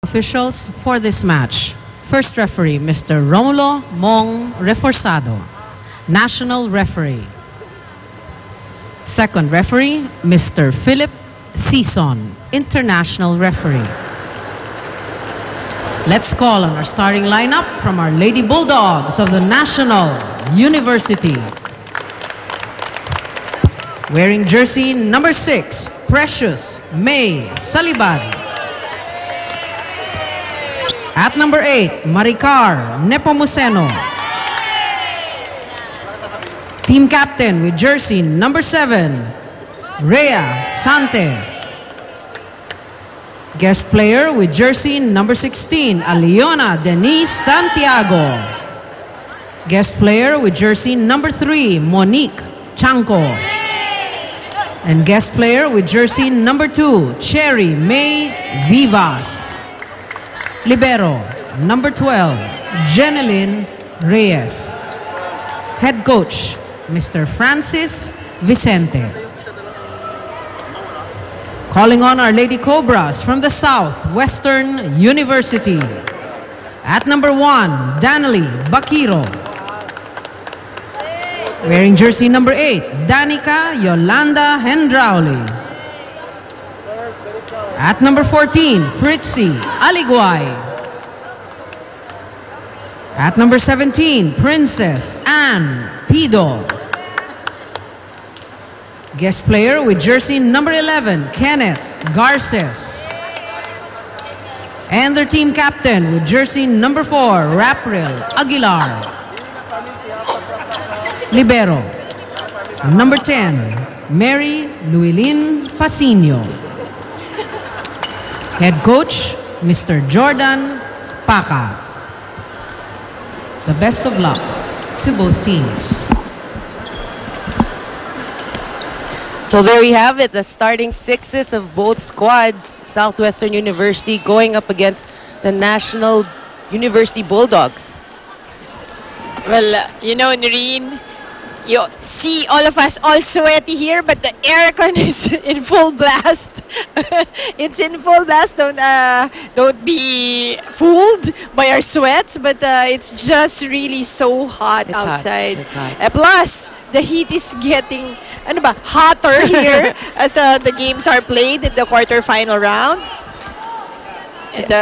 Officials for this match. First referee, Mr. Romulo Mong Reforzado, National Referee. Second referee, Mr. Philip Sison, International Referee. Let's call on our starting lineup from our Lady Bulldogs of the National University. Wearing jersey number 6, Precious May Salibad. At number 8, Maricar Nepomuceno. Team captain with jersey number 7, Rhea Sante. Guest player with jersey number 16, Aliona Denise Santiago. Guest player with jersey number 3, Monique Chanco. And guest player with jersey number 2, Cherry May Vivas. Libero, number 12, Jeneline Reyes. Head coach, Mr. Francis Vicente. Calling on our Lady Cobras from the Southwestern University. At number 1, Daniely Bakiro. Wearing jersey number 8, Danica Yolanda Hendrauli. At number 14, Fritzy Aliguay. At number 17, Princess Anne Pido. Guest player with jersey number 11, Kenneth Garces. And their team captain with jersey number 4, Rapril Aguilar. Libero, number 10, Mary Luilin Pasino. Head coach, Mr. Jordan Paca. The best of luck to both teams. So there we have it, the starting sixes of both squads. Southwestern University going up against the National University Bulldogs. Well, you know, Noreen, you see all of us all sweaty here, but the aircon is in full blast. It's in full blast. Don't be fooled by our sweats, but it's just really so hot outside. It's hot. Plus, the heat is getting hotter here as the games are played in the quarterfinal round. And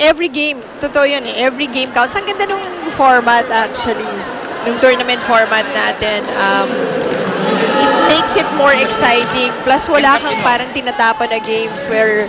every game, totoo yun eh, every game counts. Ang ganda nung format actually, yung tournament format natin. It makes it more exciting. Plus, wala kang parang tinatapon na games where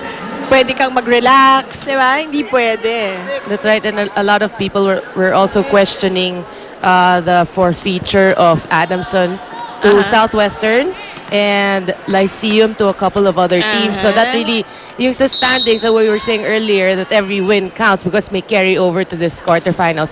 pwede kang mag-relax, di ba? Hindi pwede. That's right, and a lot of people were also questioning the forfeiture of Adamson to Southwestern and Lyceum to a couple of other teams. So that really, yung sa standings that we were saying earlier, that every win counts because may carry over to this quarterfinals.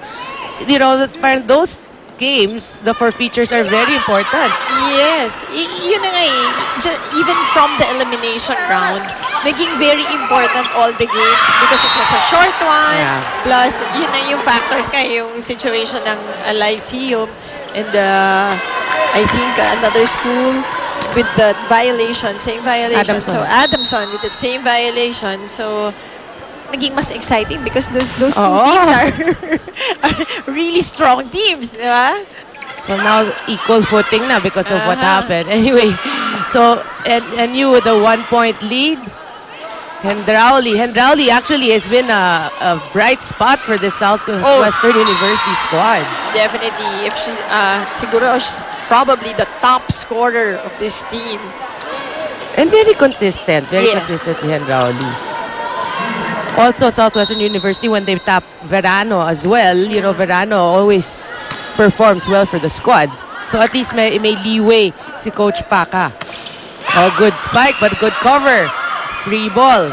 You know, those games, the forfeitures are very important. Yes. Yun na nga eh. Even from the elimination round, naging very important all the games because it was a short one. Yeah. Plus, yun na yung factors kaya yung situation ng Lyceum and I think another school with the violation, same violation. Adamson. So Adamson with the same violation. So naging mas exciting because those two teams are really strong teams, di ba? Well, now equal footing na because of what happened. Anyway, so and you with a 1-point lead. Hendrauli actually has been a bright spot for the Southwestern University squad. Definitely. If she's siguro she's probably the top scorer of this team. And very consistent, consistent Hendrauli. Also, Southwestern University, when they tap Verano as well, you know, Verano always performs well for the squad. So at least may leeway si Coach Paca. Oh, good spike, but good cover. Free ball.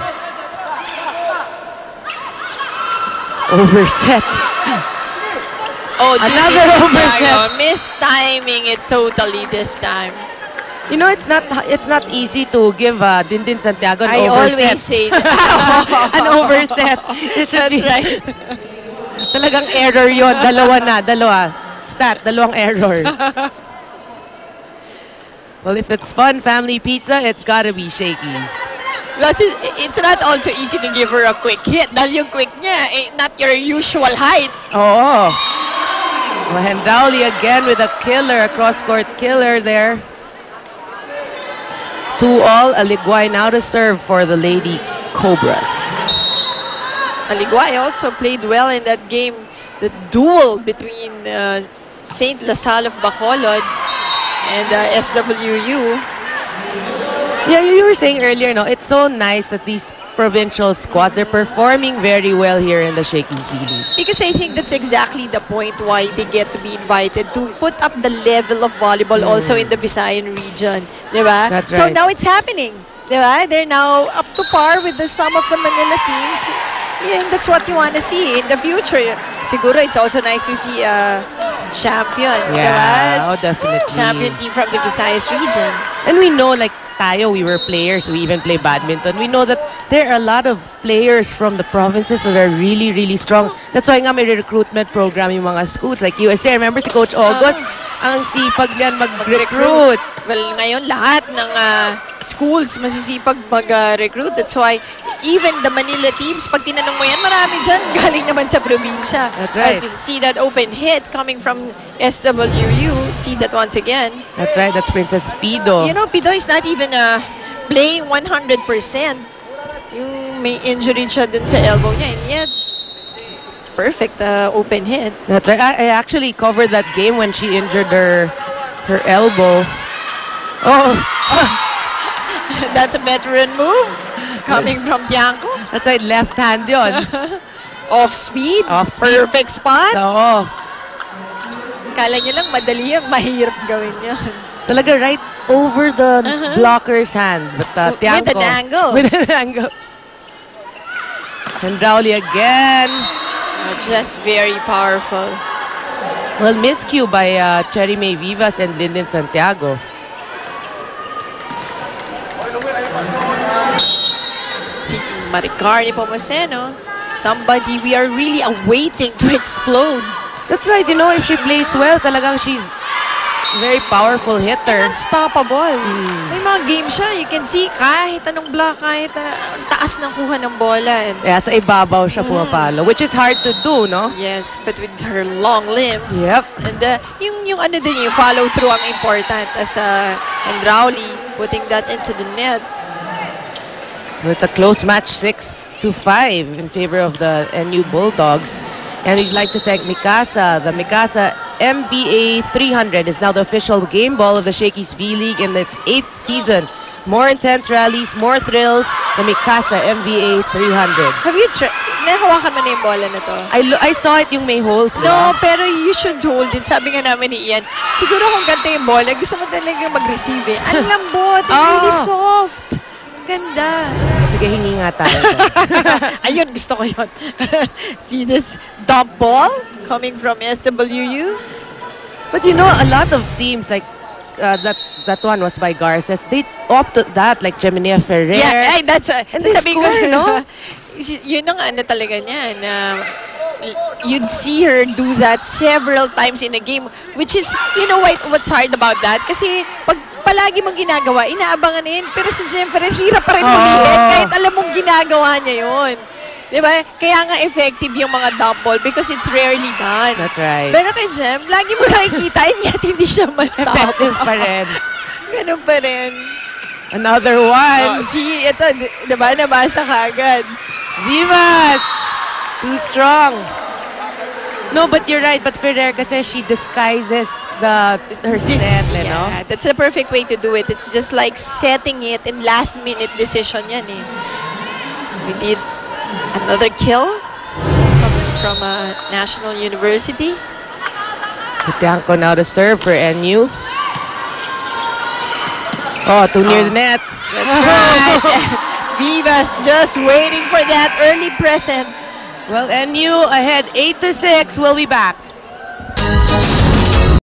Overset. Oh, another overset. Mistiming it totally this time. You know, it's not easy to give Dindin Santiago an I overset. always say that. An overset. That's right. Talagang error yon. Dalawa. Stat, dalawang error. Well, if it's fun family pizza, it's gotta be Shakey's. Plus, it's not also easy to give her a quick hit. Dahil yung quick niya, not your usual height. Oh. Hendauli again with a killer, a cross-court killer there. 2-all. Aligway now to serve for the Lady Cobras. Aligway also played well in that game. The duel between St. Lasal of Bacolod and SWU. Yeah, you were saying earlier, no, it's so nice that these provincial squads, they're performing very well here in the Shakey's League. Because I think that's exactly the point why they get to be invited to put up the level of volleyball also in the Visayan region. Diba? That's So right. now it's happening. Diba? They're now up to par with some of the Manila teams. Yeah, and that's what you want to see in the future. Siguro it's also nice to see a champion. Yeah, diba? oh, definitely. Champion team from the Visayas region. And we know, like tayo, we were players, we even play badminton. We know that there are a lot of players from the provinces that are really, really strong. That's why nga may recruitment program yung mga schools like USA. Remember si Coach August? Ang sipag niyan mag-recruit. Well, ngayon lahat ng schools masisipag mag-recruit. That's why even the Manila teams, pag tinanong mo yan, marami dyan galing naman sa probinsya. That's right. As you see that open hit coming from SWU. See that once again. That's right, that's Princess Pido. You know, Pido is not even playing 100%. Yung may injury siya dun sa elbow niya. And yet, perfect open hit. That's right. I actually covered that game when she injured her elbow. Oh! That's a veteran move coming from Tiangco. That's right, left hand yun. Off speed. Off speed. Perfect spot. Oo. Kala niya lang madali yan, mahirap gawin yan. Talaga right over the blocker's hand. But Tiangco, With an angle. With an angle. And Rowley again. Just very powerful. Well, miscue by Cherry May Vivas and Linden Santiago. Si Maricar Nepomuceno, somebody we are really awaiting to explode. That's right, you know, if she plays well, talagang she's very powerful hitter. Unstoppable. May mga game siya, you can see kahit anong block, kahit ang taas ng kuha ng bola. And Yeah, sa ibabaw siya pumapalo, which is hard to do, no? yes, but with her long limbs. Yep. And yung ano din, yung follow through ang important as and Rowley putting that into the net. It's a close match, 6-5 in favor of the NU Bulldogs. And we'd like to thank Mikasa. The Mikasa MBA 300 is now the official game ball of the Shakey's V-League in its 8th season. More intense rallies, more thrills. The Mikasa MBA 300. Have you nahawakan mo na yung bola na to? I saw it yung may holes, No, pero you should hold it. Sabi nga namin ni Ian, siguro kung ganito yung bola, gusto mo talaga mag-receive eh. Ang lambot, really soft. Ganda. Sige, hingi nga tayo. Ayun, gusto ko yun. See this dump ball coming from SWU? But you know, a lot of teams like that one was by Garces. They opted that, like Gemini Ferrer. Yeah, ay, that's And they sabi ko, score, no? Yun ang ano talaga niya, na you'd see her do that several times in a game, which is, you know what's hard about that? Kasi pag palagi mong ginagawa, inaabangan na yun. Pero si Jennifer, hirap pa rin hulihin kahit alam mong ginagawa niya yun. Diba? Kaya nga effective yung mga dump ball because it's rarely done. That's right. Pero kay Jem, lagi mo nakikita yun yet hindi siya ma-stop. Effective pa rin. Ganun pa rin. Another one. See, ito, diba? Nabasa ka agad. Vivas! Too strong. No, but you're right. But Ferrer kasi she disguises her set, you know? Yeah, that's the perfect way to do it. It's just like setting it in last-minute decision yan eh. We need another kill coming from National University. Tiangco now to serve for NU. Oh, too near the net. That's right. Vivas just waiting for that early present. Well, NU ahead 8-6. We'll be back.